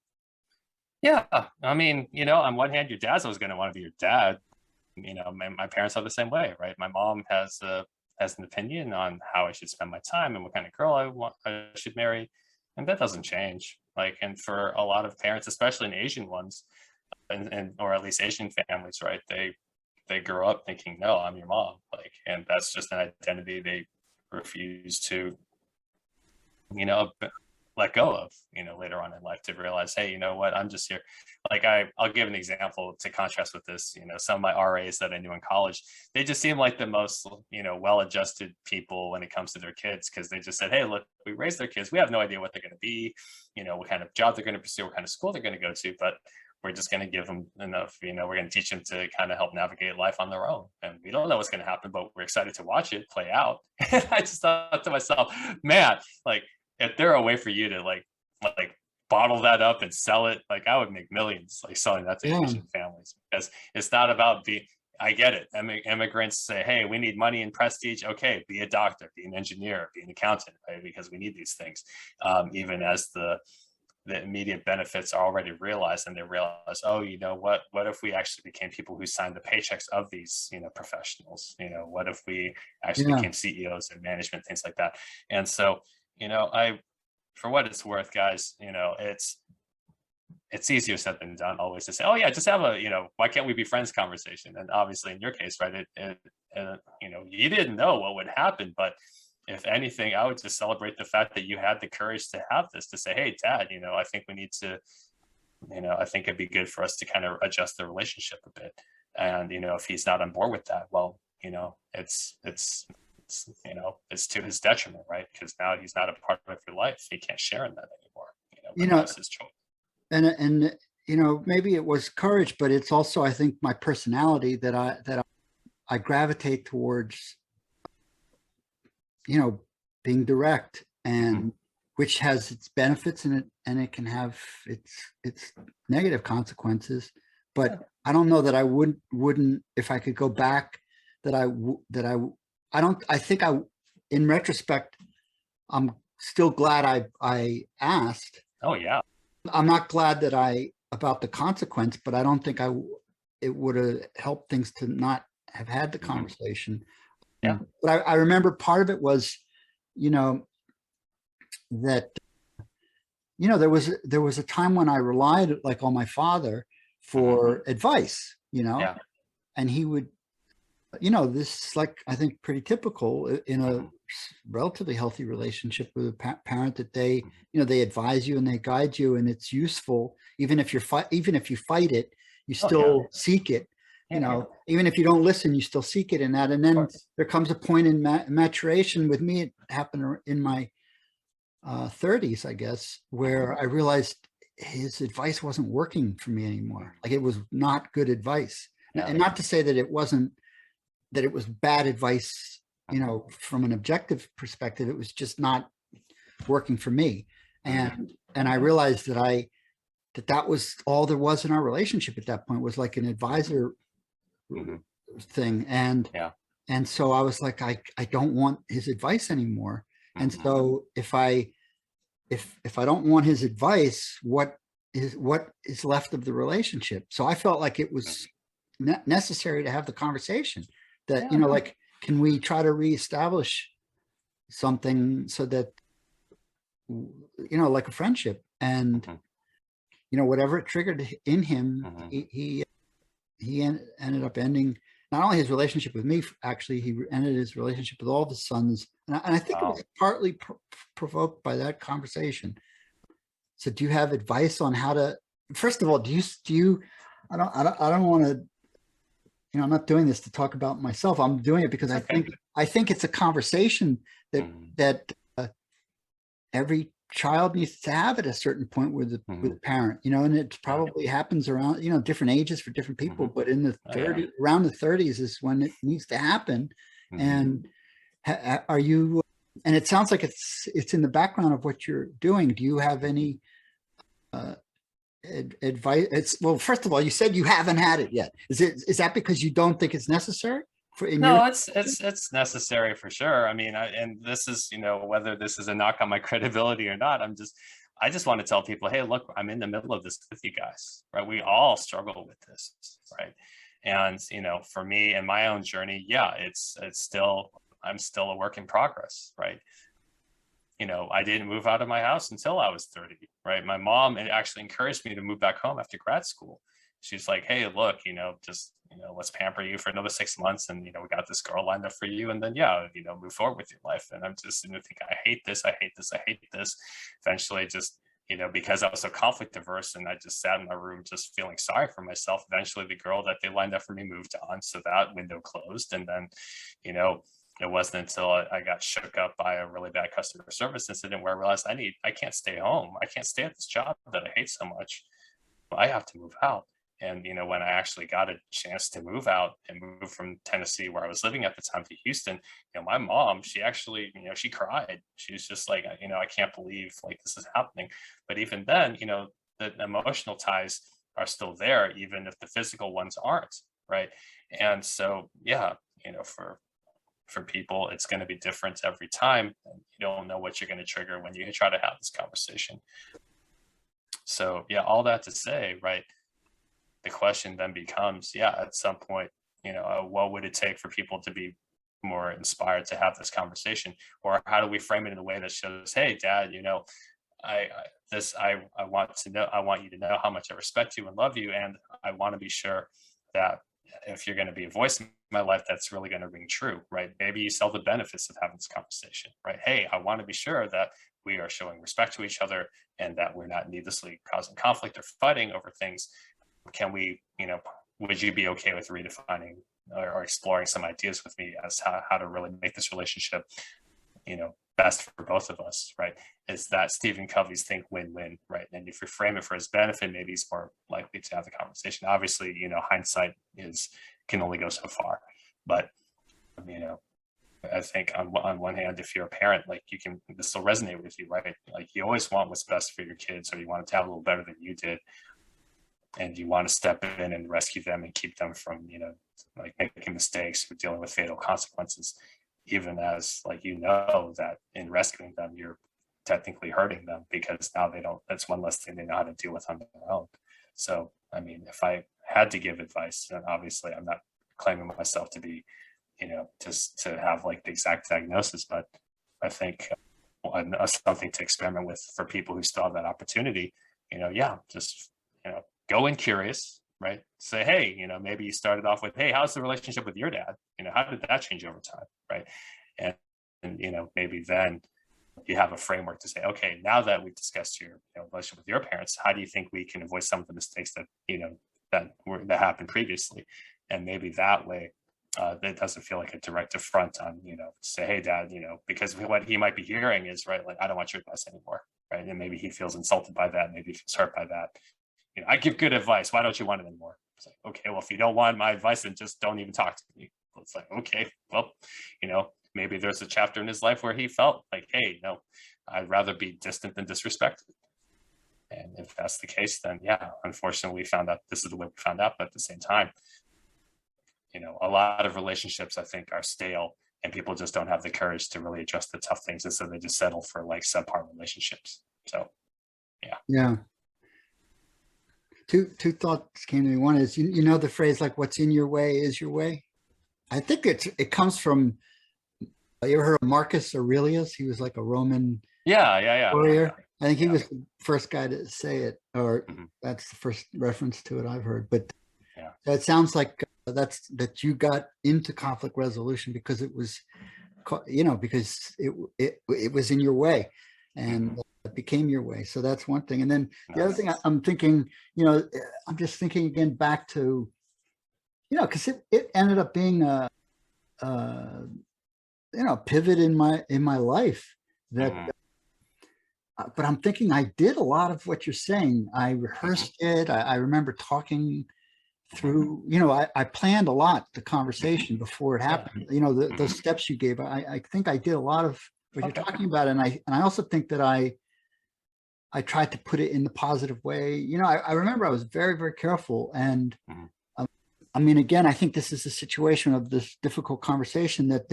Yeah. I mean, on one hand, your dad's always going to want to be your dad. My parents are the same way, right? My mom has an opinion on how I should spend my time and what kind of girl I should marry. And that doesn't change. Like, and for a lot of parents, especially in Asian ones, and or at least Asian families, right? They grow up thinking, no, I'm your mom. Like, and that's just an identity they refuse to, you know, let go of, you know, later on in life, to realize, hey, you know what, I'm just here. Like I'll give an example to contrast with this. You know, some of my RAs that I knew in college, they just seem like the most, you know, well-adjusted people when it comes to their kids, because they just said, hey, look, we raised their kids. We have no idea what they're going to be, you know, what kind of job they're going to pursue, what kind of school they're going to go to, but we're just going to give them enough, you know, we're going to teach them to kind of help navigate life on their own. And we don't know what's going to happen, but we're excited to watch it play out. And I just thought to myself, man, like, if there a way for you to like bottle that up and sell it, like I would make millions like selling that to Asian families, because it's not about I get it. Immigrants say, hey, we need money and prestige. Okay, be a doctor, be an engineer, be an accountant, right? Because we need these things. Even as the immediate benefits are already realized, and they realize, oh, you know what if we actually became people who signed the paychecks of these, you know, professionals? You know, what if we actually became CEOs and management, things like that? And so, you know, for what it's worth, guys, you know, it's easier said than done always to say, oh yeah, just have a, you know, why can't we be friends conversation? And obviously in your case, right, you know, you didn't know what would happen, but if anything, I would just celebrate the fact that you had the courage to have this, to say, hey, Dad, you know, I think we need to, you know, I think it'd be good for us to kind of adjust the relationship a bit. And, you know, if he's not on board with that, well, you know, it's you know, it's to his detriment, right? Because now he's not a part of your life. He can't share in that anymore. You know, that's his choice. And you know, maybe it was courage, but it's also, I think, my personality that I gravitate towards, you know, being direct, and which has its benefits in it, and it can have its negative consequences. But I don't know that I wouldn't, if I could go back, I think in retrospect, I'm still glad I asked. Oh yeah. I'm not glad about the consequence, but I don't think it would have helped things to not have had the conversation. Yeah. But I remember part of it was, you know, that, you know, there was a time when I relied like on my father for advice, you know, and he would, you know, this is like, I think pretty typical in a relatively healthy relationship with a parent, that they, you know, they advise you and they guide you, and it's useful. Even if you fight it, you still seek it, you know, even if you don't listen, you still seek it in that. And then there comes a point in maturation. With me, it happened in my 30s, I guess, where I realized his advice wasn't working for me anymore. Like, it was not good advice. And not to say that it was bad advice, you know, from an objective perspective. It was just not working for me. And I realized that was all there was in our relationship at that point, was like an advisor thing. And so I was like, I don't want his advice anymore. And so if I don't want his advice, what is left of the relationship? So I felt like it was necessary to have the conversation. That, you know, like, can we try to reestablish something so that, you know, like a friendship? And, you know, whatever it triggered in him, he ended up ending not only his relationship with me, actually, he ended his relationship with all of his sons. And I think it was partly provoked by that conversation. So do you have advice on how to, first of all, do you, I don't want to, you know, I'm not doing this to talk about myself. I'm doing it because I think it's a conversation that every child needs to have at a certain point with a parent, you know, and it probably happens around, you know, different ages for different people, but in the around the 30s is when it needs to happen. And are you, and it sounds like it's in the background of what you're doing. Do you have any advice? Well, first of all, you said you haven't had it yet. Is that because you don't think it's necessary? It's necessary for sure. I mean, and this is, you know, whether this is a knock on my credibility or not, I just want to tell people, hey, look, I'm in the middle of this with you guys, right? We all struggle with this, right? And, you know, for me and my own journey, I'm still a work in progress, right? You know, I didn't move out of my house until I was 30, right? My mom actually encouraged me to move back home after grad school. she's like, hey, look, just, let's pamper you for another 6 months. And, we got this girl lined up for you. And then, yeah, move forward with your life. And I'm just thinking, I hate this. I hate this. I hate this. Eventually just, because I was so conflict averse and I just sat in my room just feeling sorry for myself. Eventually the girl that they lined up for me moved on. So that window closed. And then, it wasn't until I got shook up by a really bad customer service incident where I realized I can't stay home. I can't stay at this job that I hate so much. I have to move out. And, when I actually got a chance to move out and move from Tennessee, where I was living at the time, to Houston, my mom, she actually, she cried. She was just like, I can't believe like this is happening. But even then, the emotional ties are still there, even if the physical ones aren't. Right. And so, yeah, for people, it's going to be different every time. And you don't know what you're going to trigger when you try to have this conversation. So yeah, all that to say, right, the question then becomes, yeah, at some point, what would it take for people to be more inspired to have this conversation? Or how do we frame it in a way that shows, hey, Dad, I want you to know how much I respect you and love you. And I want to be sure that if you're going to be a voice in my life, that's really going to ring true, right? Maybe you sell the benefits of having this conversation, right? Hey, I want to be sure that we are showing respect to each other and that we're not needlessly causing conflict or fighting over things. Can we, would you be okay with redefining or exploring some ideas with me as how to really make this relationship, best for both of us, right? Is that Stephen Covey's think win-win, right? And if you frame it for his benefit, maybe he's more likely to have the conversation. Obviously, hindsight can only go so far, but I think on one hand, if you're a parent, like this will resonate with you, right? Like you always want what's best for your kids, or you want it to have a little better than you did. And you want to step in and rescue them and keep them from, like making mistakes or dealing with fatal consequences, even as that in rescuing them, you're technically hurting them because now that's one less thing they know how to deal with on their own. So, I mean, if I had to give advice, and obviously I'm not claiming myself to be, just to have like the exact diagnosis, but I think something to experiment with for people who still have that opportunity, just, go in curious, right? Say, hey, maybe you started off with, hey, how's the relationship with your dad? How did that change over time, right? And maybe then you have a framework to say, okay, now that we've discussed your relationship with your parents, how do you think we can avoid some of the mistakes that that happened previously? And maybe that way, it doesn't feel like a direct affront on, say, hey, Dad, because what he might be hearing is, right, like, I don't want your advice anymore, right? And maybe he feels insulted by that. Maybe he feels hurt by that. I give good advice. Why don't you want it anymore? It's like, okay, well, if you don't want my advice, then just don't even talk to me. It's like, okay, well, maybe there's a chapter in his life where he felt like, hey, no, I'd rather be distant than disrespected. And if that's the case, then yeah, unfortunately, we found out this is the way we found out. But at the same time, a lot of relationships, I think, are stale and people just don't have the courage to really address the tough things. And so they just settle for like subpar relationships. So, yeah. Yeah. Two thoughts came to me. One is, the phrase like what's in your way is your way. I think it comes from, you ever heard of Marcus Aurelius? He was like a Roman warrior. I think he was the first guy to say it, or that's the first reference to it I've heard. But it sounds like that you got into conflict resolution because it was, because it was in your way, and it became your way. So that's one thing. And then the other thing I'm thinking, I'm just thinking again back to, because it ended up being a pivot in my life that. But I'm thinking I did a lot of what you're saying. I rehearsed it. I remember talking through, I planned a lot, the conversation before it happened, those steps you gave. I think I did a lot of what you're talking about. And I also think that I tried to put it in the positive way. I remember I was very, very careful. And I mean, again, I think this is a situation of this difficult conversation that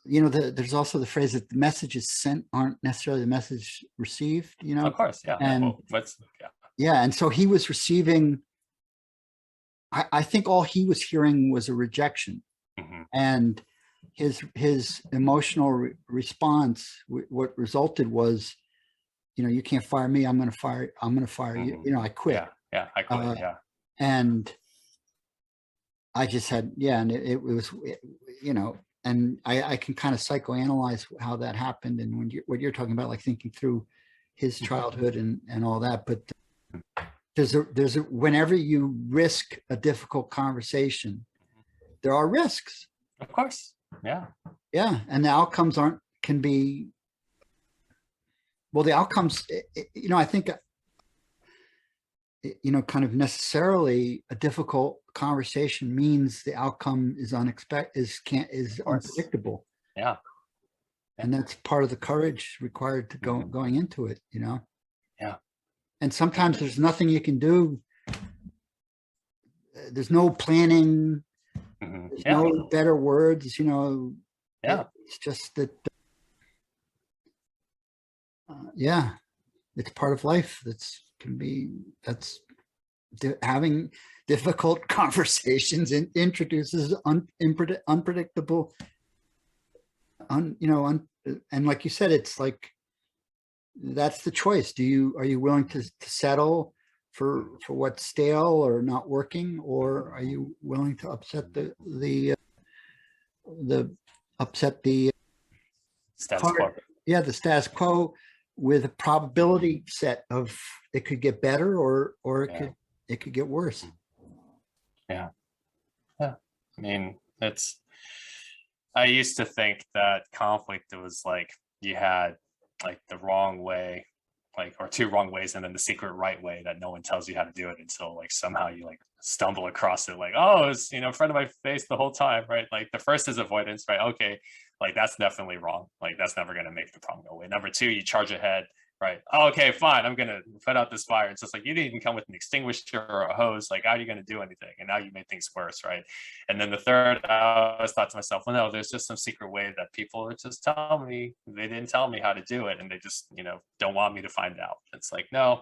there's also the phrase that the messages sent aren't necessarily the message received, Of course, yeah. And and so he was receiving, I think all he was hearing was a rejection. And his emotional response, what resulted was you can't fire me. I'm going to fire you. Mhm. I quit. Yeah, I quit. Uh, Yeah. And I just had, and and I can kind of psychoanalyze how that happened. And when what you're talking about, like thinking through his childhood and all that. But whenever you risk a difficult conversation, there are risks. Of course. Yeah. Yeah. And the outcomes can be, well, the outcomes, I think, kind of necessarily a difficult conversation means the outcome is unexpected, is unpredictable. Yeah. And that's part of the courage required to going into it, Yeah. And sometimes there's nothing you can do. There's no planning. There's Yeah. no better words, Yeah. It's just that, it's part of life. Having difficult conversations and introduces unpredictable, and like you said, it's like, that's the choice. Are you willing to settle for what's stale or not working, or are you willing to upset the Status quo. the status quo, with a probability set of it could get better or it could get worse. Yeah. I mean, I used to think that conflict was like you had like the wrong way, or two wrong ways, and then the secret right way that no one tells you how to do it until like somehow you like stumble across it, like, oh, it's in front of my face the whole time, right? Like the first is avoidance, right? Okay, like that's definitely wrong. Like that's never going to make the problem go away. Number two, you charge ahead, right? Oh, okay, fine, I'm going to put out this fire. It's just like, you didn't even come with an extinguisher or a hose. Like, how are you going to do anything? And now you made things worse, right? And then the third, I always thought to myself, well, no, there's just some secret way that people are just telling me. They didn't tell me how to do it, and they just, don't want me to find out. It's like, no,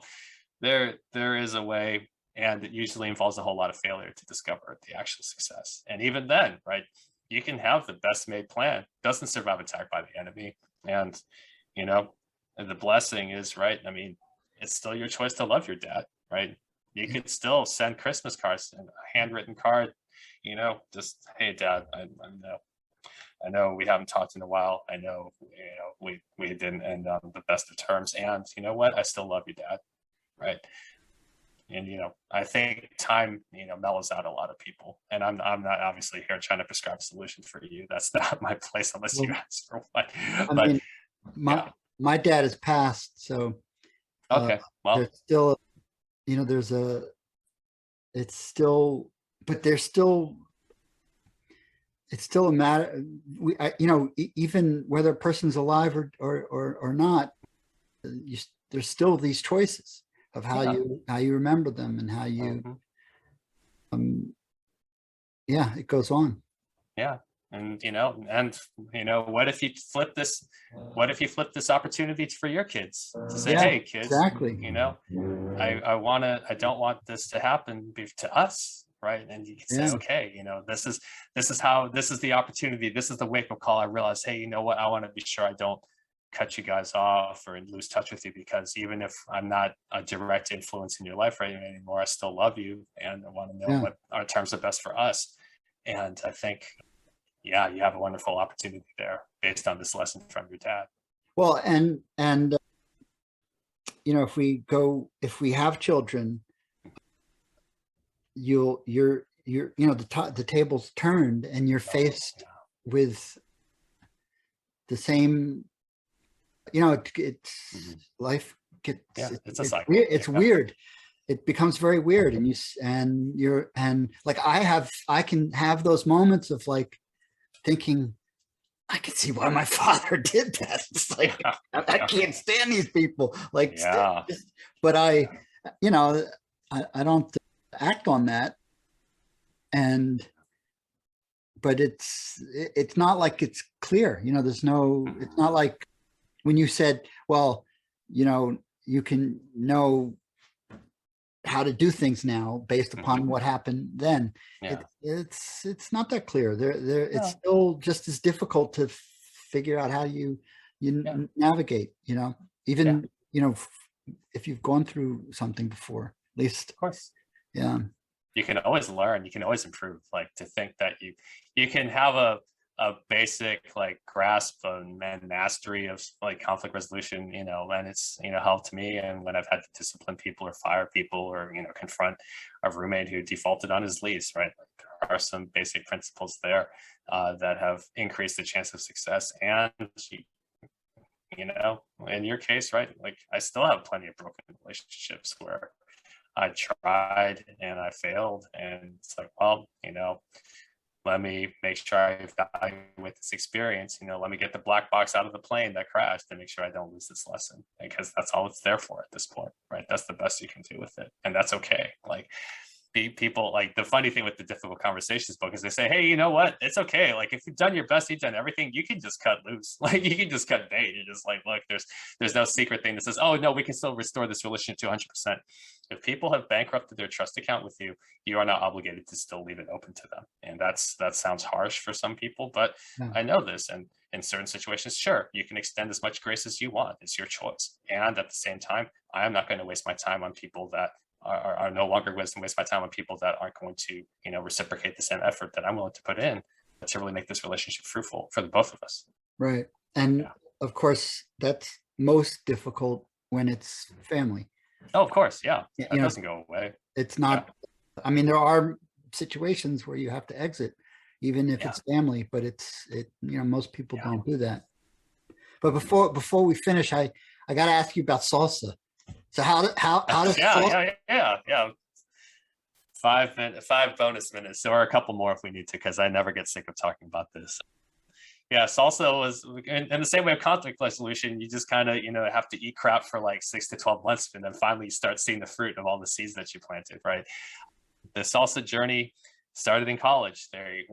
there is a way, and it usually involves a whole lot of failure to discover the actual success. And even then, right, you can have the best made plan, doesn't survive attack by the enemy. And, and the blessing is, right, I mean, it's still your choice to love your dad, right? You could still send Christmas cards and a handwritten card, just, hey, Dad, I know we haven't talked in a while. I know, we didn't end on the best of terms. And you know what? I still love you, Dad, right? And, I think time, mellows out a lot of people. And I'm not obviously here trying to prescribe a solution for you. That's not my place unless you ask for one. I mean, my dad has passed, so okay, well, there's still, it's still a matter. Even whether a person's alive or not, there's still these choices of how you remember them and how you, it goes on. Yeah. And, what if you flip this opportunity for your kids to say, hey, kids, exactly. I don't want this to happen to us. Right. And you can say, okay, this is the opportunity. This is the wake up call. I realized, hey, you know what? I want to be sure I don't cut you guys off or lose touch with you, because even if I'm not a direct influence in your life right anymore, I still love you. And I want to know what our terms are best for us. And I think, you have a wonderful opportunity there based on this lesson from your dad. Well, and if we have children, the table's turned and you're faced with the same, it's life gets, it's a cycle. It's weird. It becomes very weird. And like, I can have those moments of like thinking, I can see why my father did that. It's like, I can't stand these people. Like, but I don't act on that. But it's not like it's clear, it's not like when you said, well, you can know how to do things now based upon what happened then. It's not that clear. It's still just as difficult to figure out how you navigate, even you know, if you've gone through something before, at least, Of course. yeah. You can always learn, you can always improve. Like, to think that you can have a basic like grasp and mastery of like conflict resolution, you know, and it's, you know, helped me. And when I've had to discipline people or fire people or, you know, confront a roommate who defaulted on his lease, right? Like, there are some basic principles there that have increased the chance of success. And you know, in your case, right, like I still have plenty of broken relationships where I tried and I failed, and it's like, well, you know, let me make sure I evaluate this experience. You know, let me get the black box out of the plane that crashed and make sure I don't lose this lesson, because that's all it's there for at this point, right? That's the best you can do with it, and that's okay. Like, people, like, the funny thing with the difficult conversations book is they say, hey, you know what, it's okay, like if you've done your best, you've done everything, you can just cut loose. Like, you can just cut bait. You're just like, look, there's no secret thing that says, oh no, we can still restore this relationship to 100%. If people have bankrupted their trust account with you, you are not obligated to still leave it open to them. And that sounds harsh for some people, but Yeah. I know this. And in certain situations, sure, you can extend as much grace as you want. It's your choice. And at the same time, I am not going to waste my time on people that are no longer going to waste my time on people that aren't going to, you know, reciprocate the same effort that I'm willing to put in to really make this relationship fruitful for the both of us. Right. And Yeah. of course, that's most difficult when it's family. Oh, of course. Yeah. You That know, doesn't go away. it's not, I mean, there are situations where you have to exit, even if Yeah. it's family, but you know, most people Yeah. don't do that. But before we finish, I got to ask you about salsa. So how does salsa, Yeah. 5 bonus minutes, or a couple more if we need to, because I never get sick of talking about this. Yeah, salsa was in the same way of conflict resolution. You just kind of, you know, have to eat crap for like 6 to 12 months, and then finally you start seeing the fruit of all the seeds that you planted, right? The salsa journey started in college. They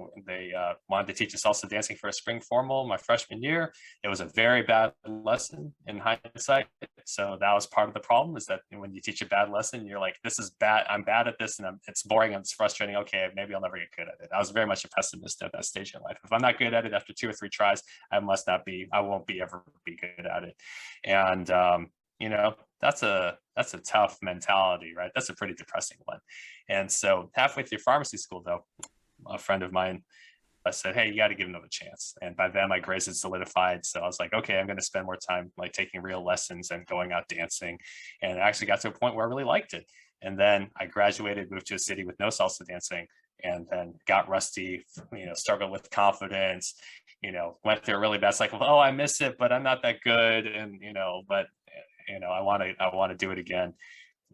wanted to teach us salsa dancing for a spring formal my freshman year. It was a very bad lesson in hindsight. So that was part of the problem, is that when you teach a bad lesson, you're like, this is bad. I'm bad at this, and it's boring and it's frustrating. Okay, maybe I'll never get good at it. I was very much a pessimist at that stage in life. If I'm not good at it after 2 or 3 tries, I won't ever be good at it. And you know, that's a tough mentality, right? That's a pretty depressing one. And so halfway through pharmacy school, though, a friend of mine, I said, hey, you got to give another chance. And by then my grades had solidified. So I was like, okay, I'm going to spend more time like taking real lessons and going out dancing. And I actually got to a point where I really liked it. And then I graduated, moved to a city with no salsa dancing, and then got rusty, you know, struggled with confidence, you know, went through a really bad cycle of, oh, I miss it, but I'm not that good. And, you know, but, you know, I want to do it again.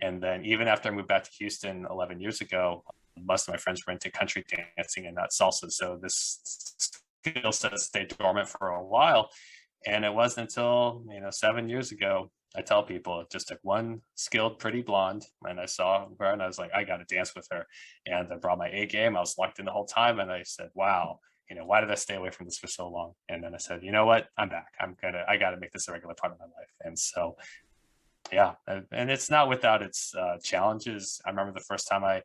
And then even after I moved back to Houston 11 years ago, most of my friends were into country dancing and not salsa. So this skill set stayed dormant for a while. And it wasn't until, you know, 7 years ago, I tell people, it just took one skilled, pretty blonde, and I saw her and I was like, I got to dance with her. And I brought my A game. I was locked in the whole time. And I said, wow, you know, why did I stay away from this for so long? And then I said, you know what, I'm back. I got to make this a regular part of my life. And so, yeah, and it's not without its challenges. I remember the first time I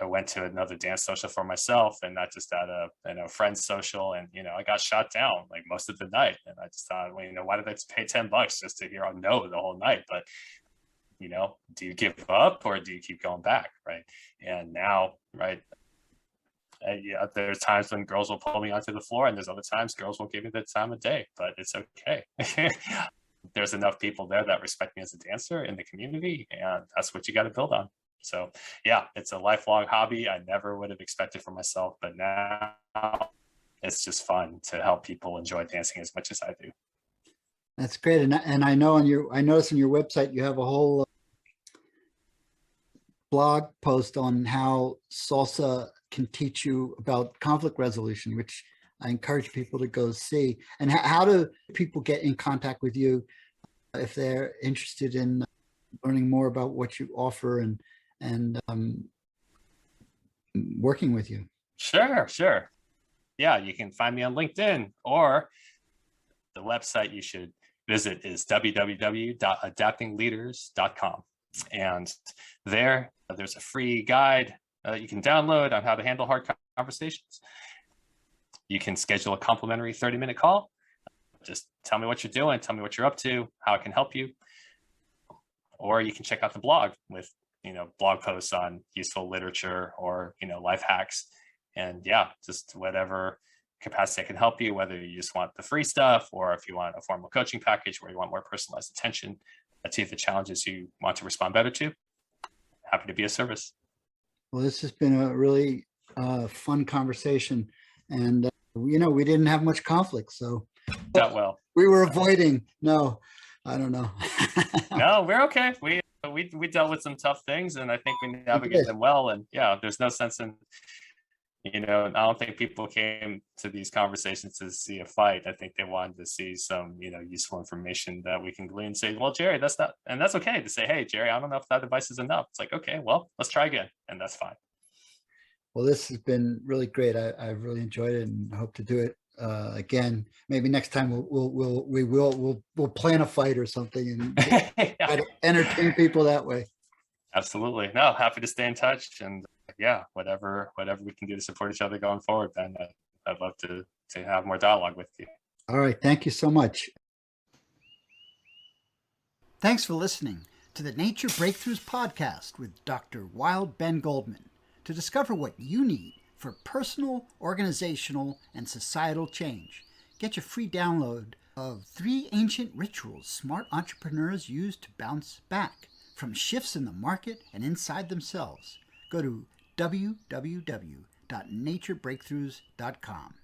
went to another dance social for myself, and not just at a friend's social, and you know, I got shot down like most of the night, and I just thought, well, you know, why did I pay $10 just to hear a no the whole night? But you know, do you give up or do you keep going back, right? And now, right, yeah, there's times when girls will pull me onto the floor, and there's other times girls won't give me the time of day, but it's okay. There's enough people there that respect me as a dancer in the community, and that's what you got to build on. So yeah, it's a lifelong hobby. I never would have expected for myself, but now it's just fun to help people enjoy dancing as much as I do. that's great. And I know I noticed on your website, you have a whole blog post on how salsa can teach you about conflict resolution, which I encourage people to go see. And how do people get in contact with you if they're interested in learning more about what you offer and working with you? Sure. Yeah, you can find me on LinkedIn, or the website you should visit is www.adaptingleaders.com. And there's a free guide you can download on how to handle hard conversations. You can schedule a complimentary 30-minute call. Just tell me what you're doing, tell me what you're up to, how I can help you. or you can check out the blog with, blog posts on useful literature or, life hacks. And yeah, just whatever capacity I can help you, whether you just want the free stuff or if you want a formal coaching package where you want more personalized attention to the challenges you want to respond better to. Happy to be of service. Well, this has been a really fun conversation, and we didn't have much conflict, so That well. we were avoiding. No, I don't know. No, we're okay. We dealt with some tough things, and I think we navigated them well. And yeah, there's no sense in, I don't think people came to these conversations to see a fight. I think they wanted to see some, useful information that we can glean and say, well, Jerry, that's not, and that's okay to say, hey, Jerry, I don't know if that device is enough. It's like, okay, well, let's try again. And that's fine. Well, this has been really great. I've really enjoyed it and hope to do it again. Maybe next time we'll plan a fight or something and try to entertain people that way. Absolutely. No, happy to stay in touch, and yeah, whatever we can do to support each other going forward, then I'd love to have more dialogue with you. All right. Thank you so much. Thanks for listening to the Nature Breakthroughs podcast with Dr. Wild Ben Goldman. To discover what you need for personal, organizational, and societal change, get your free download of 3 ancient rituals smart entrepreneurs use to bounce back from shifts in the market and inside themselves. Go to www.naturebreakthroughs.com.